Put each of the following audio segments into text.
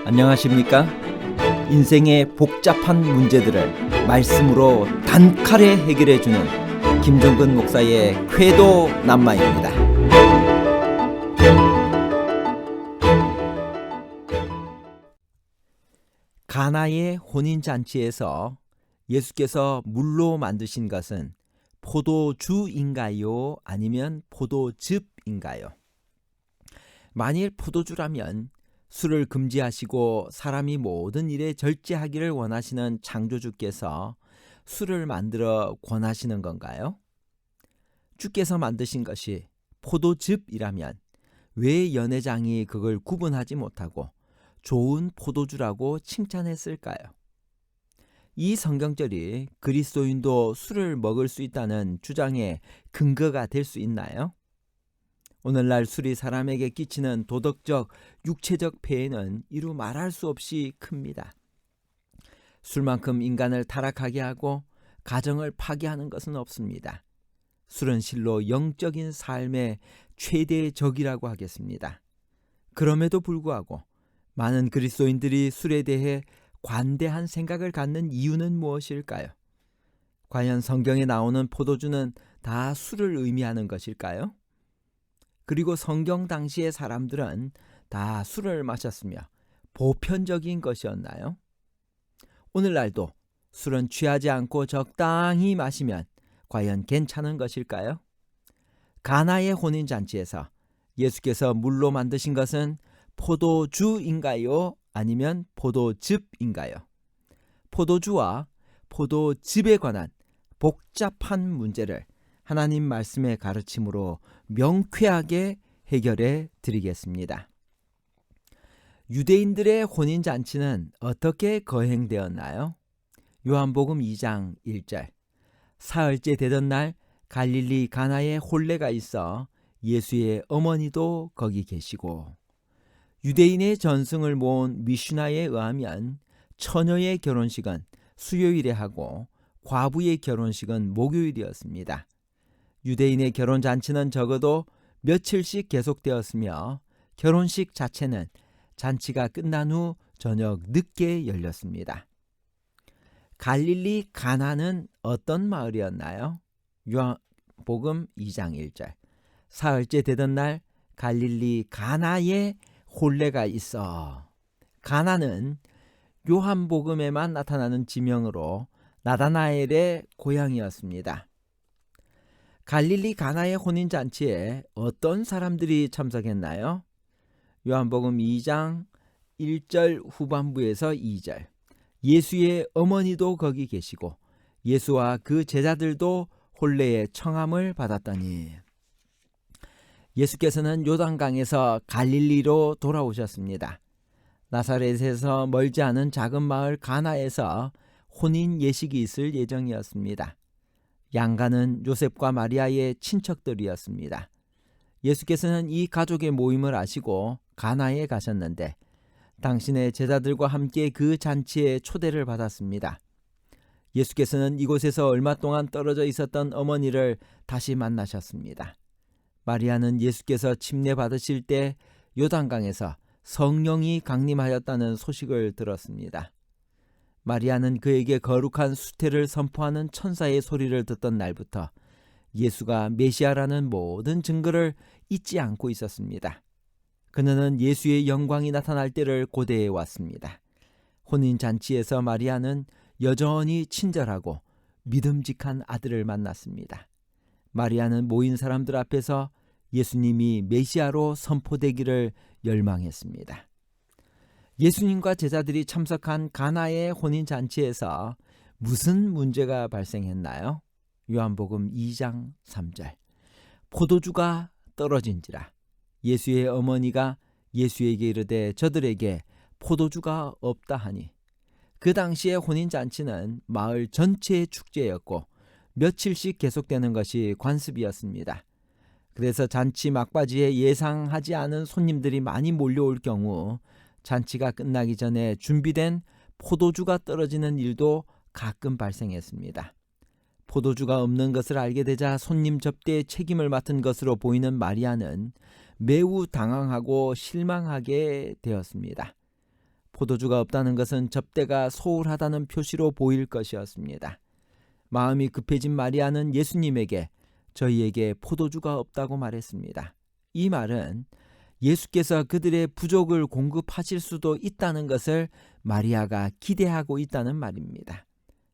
안녕하십니까? 인생의 복잡한 문제들을 말씀으로 단칼에 해결해주는 김종근 목사의 쾌도 남마입니다. 가나의 혼인잔치에서 예수께서 물로 만드신 것은 포도주인가요? 아니면 포도즙인가요? 만일 포도주라면 술을 금지하시고 사람이 모든 일에 절제하기를 원하시는 창조주께서 술을 만들어 권하시는 건가요? 주께서 만드신 것이 포도즙이라면 왜 연회장이 그걸 구분하지 못하고 좋은 포도주라고 칭찬했을까요? 이 성경절이 그리스도인도 술을 먹을 수 있다는 주장의 근거가 될 수 있나요? 오늘날 술이 사람에게 끼치는 도덕적, 육체적 폐해는 이루 말할 수 없이 큽니다. 술만큼 인간을 타락하게 하고 가정을 파괴하는 것은 없습니다. 술은 실로 영적인 삶의 최대의 적이라고 하겠습니다. 그럼에도 불구하고 많은 그리스도인들이 술에 대해 관대한 생각을 갖는 이유는 무엇일까요? 과연 성경에 나오는 포도주는 다 술을 의미하는 것일까요? 그리고 성경 당시의 사람들은 다 술을 마셨으며 보편적인 것이었나요? 오늘날도 술은 취하지 않고 적당히 마시면 과연 괜찮은 것일까요? 가나의 혼인잔치에서 예수께서 물로 만드신 것은 포도주인가요? 아니면 포도즙인가요? 포도주와 포도즙에 관한 복잡한 문제를 하나님 말씀의 가르침으로 명쾌하게 해결해 드리겠습니다. 유대인들의 혼인잔치는 어떻게 거행되었나요? 요한복음 2장 1절. 사흘째 되던 날 갈릴리 가나에 혼례가 있어 예수의 어머니도 거기 계시고. 유대인의 전승을 모은 미슈나에 의하면 처녀의 결혼식은 수요일에 하고 과부의 결혼식은 목요일이었습니다. 유대인의 결혼잔치는 적어도 며칠씩 계속되었으며 결혼식 자체는 잔치가 끝난 후 저녁 늦게 열렸습니다. 갈릴리 가나는 어떤 마을이었나요? 요한복음 2장 1절. 사흘째 되던 날 갈릴리 가나에 혼례가 있어. 가나는 요한복음에만 나타나는 지명으로 나다나엘의 고향이었습니다. 갈릴리 가나의 혼인잔치에 어떤 사람들이 참석했나요? 요한복음 2장 1절 후반부에서 2절. 예수의 어머니도 거기 계시고 예수와 그 제자들도 혼례의 청함을 받았더니. 예수께서는 요단강에서 갈릴리로 돌아오셨습니다. 나사렛에서 멀지 않은 작은 마을 가나에서 혼인 예식이 있을 예정이었습니다. 양가는 요셉과 마리아의 친척들이었습니다. 예수께서는 이 가족의 모임을 아시고 가나에 가셨는데 당신의 제자들과 함께 그 잔치에 초대를 받았습니다. 예수께서는 이곳에서 얼마 동안 떨어져 있었던 어머니를 다시 만나셨습니다. 마리아는 예수께서 침례 받으실 때 요단강에서 성령이 강림하였다는 소식을 들었습니다. 마리아는 그에게 거룩한 수태를 선포하는 천사의 소리를 듣던 날부터 예수가 메시아라는 모든 증거를 잊지 않고 있었습니다. 그녀는 예수의 영광이 나타날 때를 고대해 왔습니다. 혼인잔치에서 마리아는 여전히 친절하고 믿음직한 아들을 만났습니다. 마리아는 모인 사람들 앞에서 예수님이 메시아로 선포되기를 열망했습니다. 예수님과 제자들이 참석한 가나의 혼인잔치에서 무슨 문제가 발생했나요? 요한복음 2장 3절. 포도주가 떨어진지라 예수의 어머니가 예수에게 이르되 저들에게 포도주가 없다 하니. 그 당시의 혼인잔치는 마을 전체의 축제였고 며칠씩 계속되는 것이 관습이었습니다. 그래서 잔치 막바지에 예상하지 않은 손님들이 많이 몰려올 경우 잔치가 끝나기 전에 준비된 포도주가 떨어지는 일도 가끔 발생했습니다. 포도주가 없는 것을 알게 되자 손님 접대에 책임을 맡은 것으로 보이는 마리아는 매우 당황하고 실망하게 되었습니다. 포도주가 없다는 것은 접대가 소홀하다는 표시로 보일 것이었습니다. 마음이 급해진 마리아는 예수님에게 저희에게 포도주가 없다고 말했습니다. 이 말은 예수께서 그들의 부족을 공급하실 수도 있다는 것을 마리아가 기대하고 있다는 말입니다.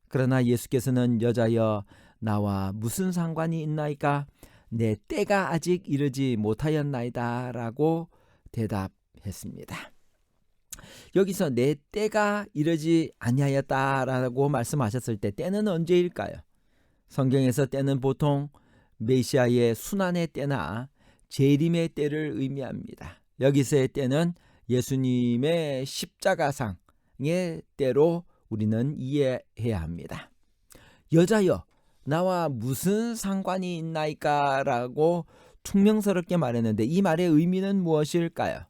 그러나 예수께서는 여자여 나와 무슨 상관이 있나이까? 내 때가 아직 이르지 못하였나이다 라고 대답했습니다. 여기서 내 때가 이르지 아니하였다라고 말씀하셨을 때 때는 언제일까요? 성경에서 때는 보통 메시아의 순환의 때나 재림의 때를 의미합니다. 여기서의 때는 예수님의 십자가상의 때로 우리는 이해해야 합니다. 여자여 나와 무슨 상관이 있나이까? 라고 퉁명스럽게 말했는데 이 말의 의미는 무엇일까요?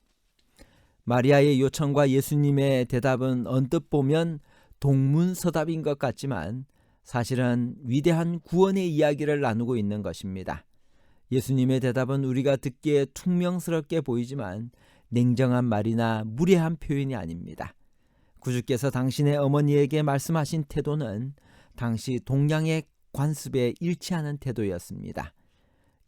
마리아의 요청과 예수님의 대답은 언뜻 보면 동문서답인 것 같지만 사실은 위대한 구원의 이야기를 나누고 있는 것입니다. 예수님의 대답은 우리가 듣기에 퉁명스럽게 보이지만 냉정한 말이나 무례한 표현이 아닙니다. 구주께서 당신의 어머니에게 말씀하신 태도는 당시 동양의 관습에 일치하는 태도였습니다.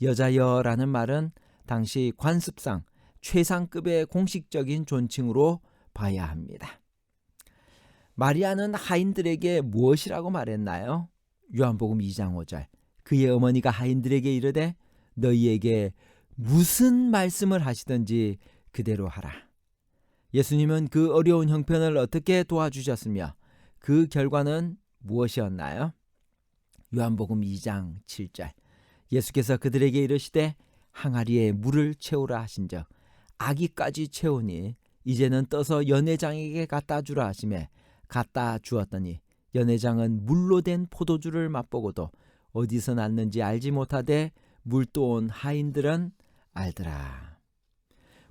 여자여라는 말은 당시 관습상 최상급의 공식적인 존칭으로 봐야 합니다. 마리아는 하인들에게 무엇이라고 말했나요? 요한복음 2장 5절 그의 어머니가 하인들에게 이르되 너희에게 무슨 말씀을 하시든지 그대로 하라. 예수님은 그 어려운 형편을 어떻게 도와주셨으며 그 결과는 무엇이었나요? 요한복음 2장 7절 예수께서 그들에게 이르시되 항아리에 물을 채우라 하신즉 아기까지 채우니 이제는 떠서 연회장에게 갖다 주라 하시매 갖다 주었더니 연회장은 물로 된 포도주를 맛보고도 어디서 났는지 알지 못하되 물도온 하인들은 알더라.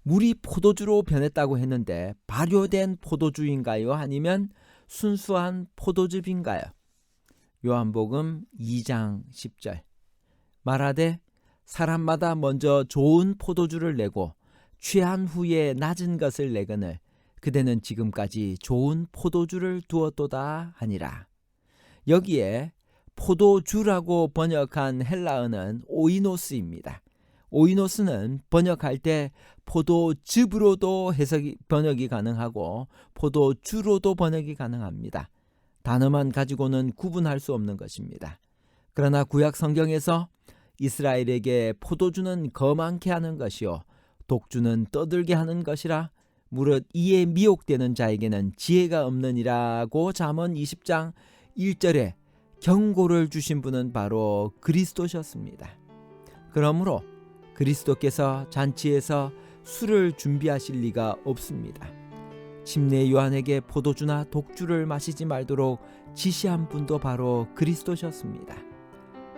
물이 포도주로 변했다고 했는데 발효된 포도주인가요? 아니면 순수한 포도즙인가요? 요한복음 2장 10절 말하되 사람마다 먼저 좋은 포도주를 내고 취한 후에 낮은 것을 내거늘 그대는 지금까지 좋은 포도주를 두었도다 하니라. 여기에 포도주라고 번역한 헬라어는 오이노스입니다. 오이노스는 번역할 때 포도즙으로도 번역이 가능하고 포도주로도 번역이 가능합니다. 단어만 가지고는 구분할 수 없는 것입니다. 그러나 구약 성경에서 이스라엘에게 포도주는 거만케 하는 것이요 독주는 떠들게 하는 것이라 무릇 이에 미혹되는 자에게는 지혜가 없느니라고 잠언 20장 1절에 경고를 주신 분은 바로 그리스도셨습니다. 그러므로 그리스도께서 잔치에서 술을 준비하실 리가 없습니다. 침례 요한에게 포도주나 독주를 마시지 말도록 지시한 분도 바로 그리스도셨습니다.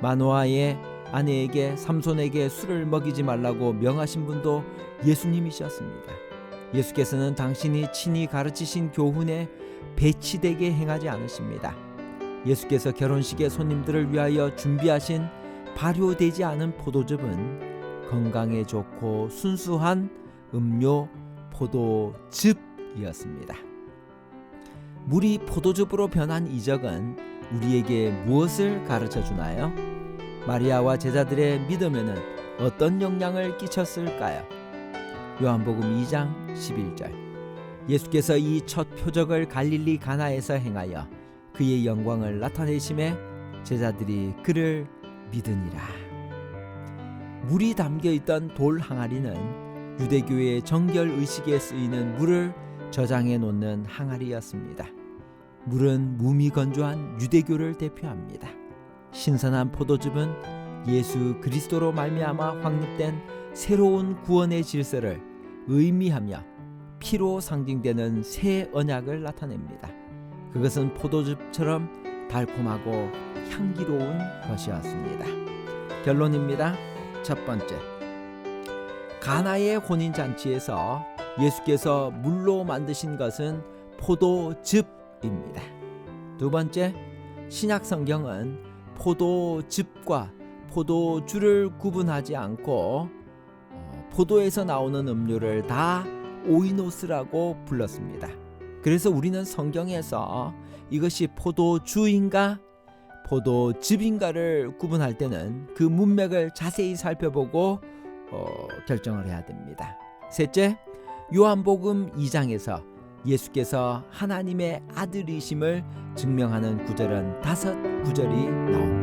마노아의 아내에게 삼손에게 술을 먹이지 말라고 명하신 분도 예수님이셨습니다. 예수께서는 당신이 친히 가르치신 교훈에 배치되게 행하지 않으십니다. 예수께서 결혼식의 손님들을 위하여 준비하신 발효되지 않은 포도즙은 건강에 좋고 순수한 음료 포도즙이었습니다. 물이 포도즙으로 변한 이적은 우리에게 무엇을 가르쳐 주나요? 마리아와 제자들의 믿음에는 어떤 영향을 끼쳤을까요? 요한복음 2장 11절 예수께서 이 첫 표적을 갈릴리 가나에서 행하여 그의 영광을 나타내심에 제자들이 그를 믿으니라. 물이 담겨있던 돌 항아리는 유대교의 정결 의식에 쓰이는 물을 저장해 놓는 항아리였습니다. 물은 몸이 건조한 유대교를 대표합니다. 신선한 포도즙은 예수 그리스도로 말미암아 확립된 새로운 구원의 질서를 의미하며 피로 상징되는 새 언약을 나타냅니다. 그것은 포도즙처럼 달콤하고 향기로운 것이었습니다. 결론입니다. 첫 번째, 가나의 혼인잔치에서 예수께서 물로 만드신 것은 포도즙입니다. 두 번째, 신약 성경은 포도즙과 포도주를 구분하지 않고 포도에서 나오는 음료를 다 오이노스라고 불렀습니다. 그래서 우리는 성경에서 이것이 포도주인가 포도즙인가를 구분할 때는 그 문맥을 자세히 살펴보고 결정을 해야 됩니다. 셋째, 요한복음 2장에서 예수께서 하나님의 아들이심을 증명하는 구절은 5구절이 나옵니다.